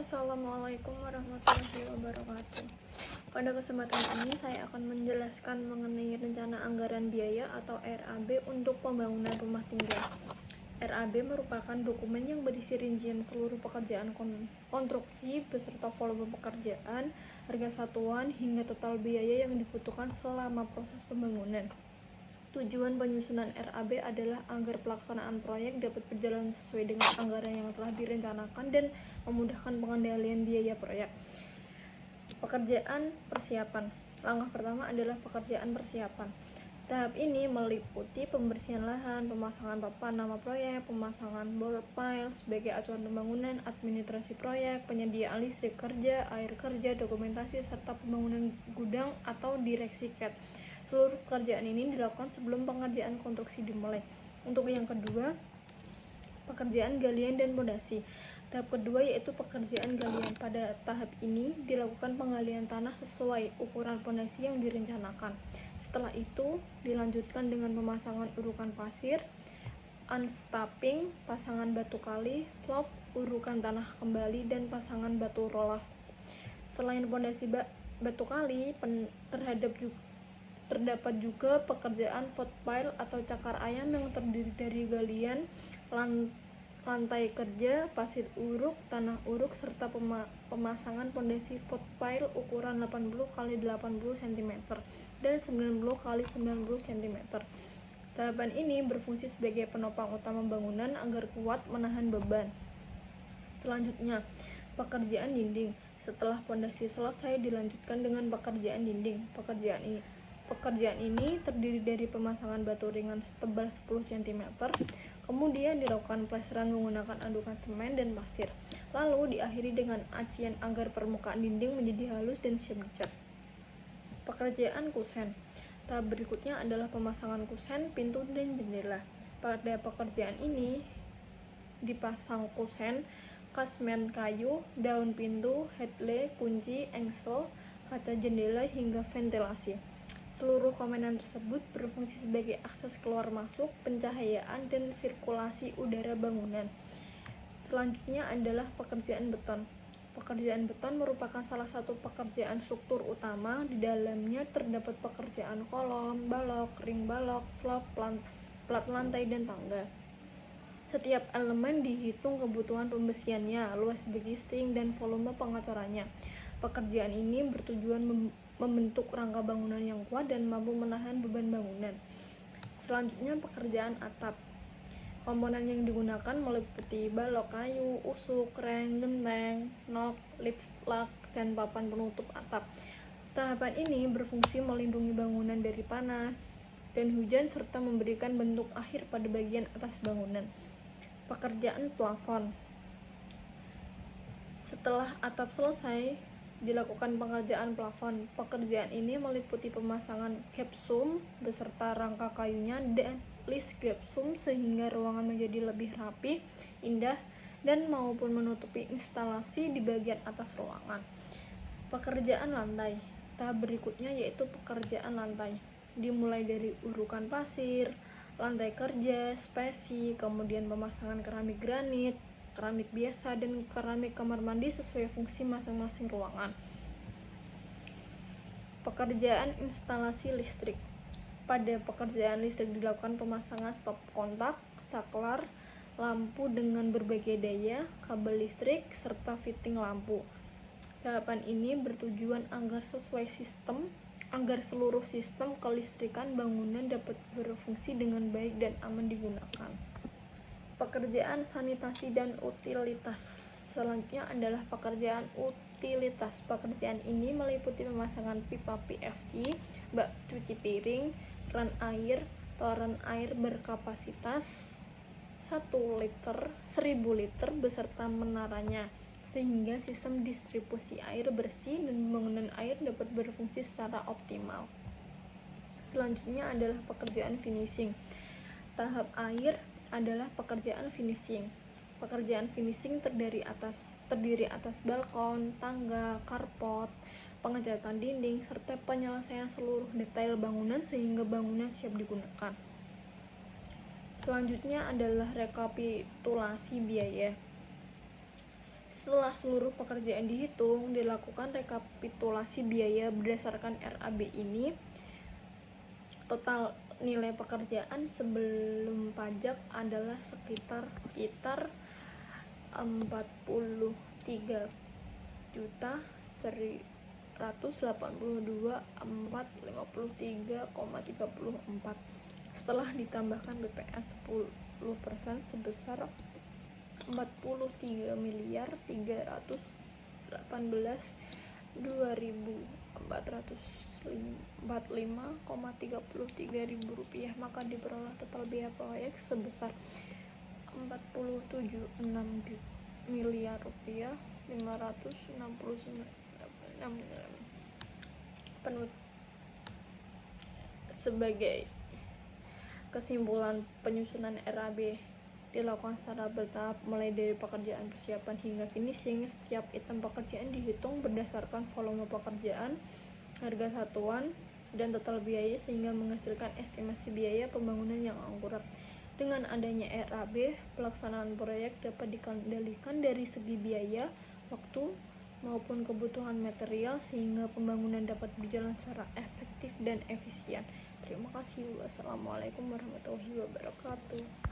Assalamualaikum warahmatullahi wabarakatuh. Pada kesempatan ini saya akan menjelaskan mengenai rencana anggaran biaya atau RAB untuk pembangunan rumah tinggal. RAB merupakan dokumen yang berisi rincian seluruh pekerjaan konstruksi beserta volume pekerjaan, harga satuan, hingga total biaya yang dibutuhkan selama proses pembangunan. Tujuan penyusunan RAB adalah agar pelaksanaan proyek dapat berjalan sesuai dengan anggaran yang telah direncanakan dan memudahkan pengendalian biaya proyek. Pekerjaan persiapan. Langkah pertama adalah pekerjaan persiapan. Tahap ini meliputi pembersihan lahan, pemasangan papan nama proyek, pemasangan board file sebagai acuan pembangunan, administrasi proyek, penyediaan listrik kerja, air kerja, dokumentasi, serta pembangunan gudang atau direksi CAT. Seluruh pekerjaan ini dilakukan sebelum pengerjaan konstruksi dimulai. Untuk yang kedua, pekerjaan galian dan pondasi. Tahap kedua yaitu pekerjaan galian. Pada tahap ini dilakukan penggalian tanah sesuai ukuran pondasi yang direncanakan. Setelah itu dilanjutkan dengan pemasangan urukan pasir, unstamping, pasangan batu kali, slope, urukan tanah kembali, dan pasangan batu rolaf. Selain pondasi batu kali, terdapat juga pekerjaan footpile atau cakar ayam yang terdiri dari galian, lantai kerja, pasir uruk, tanah uruk, serta pemasangan pondasi footpile ukuran 80 x 80 cm dan 90 x 90 cm. Tahapan ini berfungsi sebagai penopang utama bangunan agar kuat menahan beban. Selanjutnya, pekerjaan dinding. Setelah pondasi selesai, dilanjutkan dengan pekerjaan dinding. Pekerjaan ini terdiri dari pemasangan batu ringan setebal 10 cm, kemudian dilakukan plesteran menggunakan andukan semen dan pasir, lalu diakhiri dengan acian agar permukaan dinding menjadi halus dan siap dicat. Pekerjaan kusen. Tahap berikutnya adalah pemasangan kusen, pintu, dan jendela. Pada pekerjaan ini dipasang kusen, kasmen kayu, daun pintu, headley, kunci, engsel, kaca jendela, hingga ventilasi. Seluruh komponen tersebut berfungsi sebagai akses keluar masuk, pencahayaan, dan sirkulasi udara bangunan. Selanjutnya adalah pekerjaan beton. Pekerjaan beton merupakan salah satu pekerjaan struktur utama. Di dalamnya terdapat pekerjaan kolom, balok, ring balok, slab, plat lantai, dan tangga. Setiap elemen dihitung kebutuhan pembersihannya, luas existing, dan volume pengecorannya. Pekerjaan ini bertujuan membentuk rangka bangunan yang kuat dan mampu menahan beban bangunan. Selanjutnya, pekerjaan atap. Komponen yang digunakan meliputi balok kayu, usuk, reng, genteng, nok, lipslak, dan papan penutup atap. Tahapan ini berfungsi melindungi bangunan dari panas dan hujan serta memberikan bentuk akhir pada bagian atas bangunan. Pekerjaan plafon. Setelah atap selesai, dilakukan pengerjaan plafon. Pekerjaan ini meliputi pemasangan gypsum beserta rangka kayunya dan list gypsum sehingga ruangan menjadi lebih rapi, indah, dan maupun menutupi instalasi di bagian atas ruangan. Pekerjaan lantai. Tahap berikutnya yaitu pekerjaan lantai. Dimulai dari urukan pasir, lantai kerja, spesi, kemudian pemasangan keramik granit, keramik biasa, dan keramik kamar mandi sesuai fungsi masing-masing ruangan. Pekerjaan instalasi listrik. Pada pekerjaan listrik dilakukan pemasangan stop kontak, saklar, lampu dengan berbagai daya, kabel listrik, serta fitting lampu. Tahapan ini bertujuan agar seluruh sistem kelistrikan bangunan dapat berfungsi dengan baik dan aman digunakan. Pekerjaan sanitasi dan utilitas. Selanjutnya adalah pekerjaan utilitas. Pekerjaan ini meliputi pemasangan pipa PVC, bak cuci piring, kran air, toren air berkapasitas 1000 liter beserta menaranya, sehingga sistem distribusi air bersih dan pembangunan air dapat berfungsi secara optimal. Selanjutnya adalah pekerjaan finishing. Tahap akhir adalah pekerjaan finishing. Pekerjaan finishing terdiri atas balkon, tangga, karpot, pengecatan dinding, serta penyelesaian seluruh detail bangunan sehingga bangunan siap digunakan. Selanjutnya adalah rekapitulasi biaya. Setelah seluruh pekerjaan dihitung, dilakukan rekapitulasi biaya berdasarkan RAB ini. Total nilai pekerjaan sebelum pajak adalah sekitar 43.182.453,34. Setelah ditambahkan BPN 10% sebesar 43.342.445,33 rupiah, maka diperoleh total biaya proyek sebesar 47,6 miliar rupiah 569. Sebagai kesimpulan, penyusunan RAB dilakukan secara bertahap mulai dari pekerjaan persiapan hingga finishing. Setiap item pekerjaan dihitung berdasarkan volume pekerjaan, harga satuan, dan total biaya sehingga menghasilkan estimasi biaya pembangunan yang akurat. Dengan adanya RAB, pelaksanaan proyek dapat dikendalikan dari segi biaya, waktu, maupun kebutuhan material sehingga pembangunan dapat berjalan secara efektif dan efisien. Terima kasih. Wassalamualaikum warahmatullahi wabarakatuh.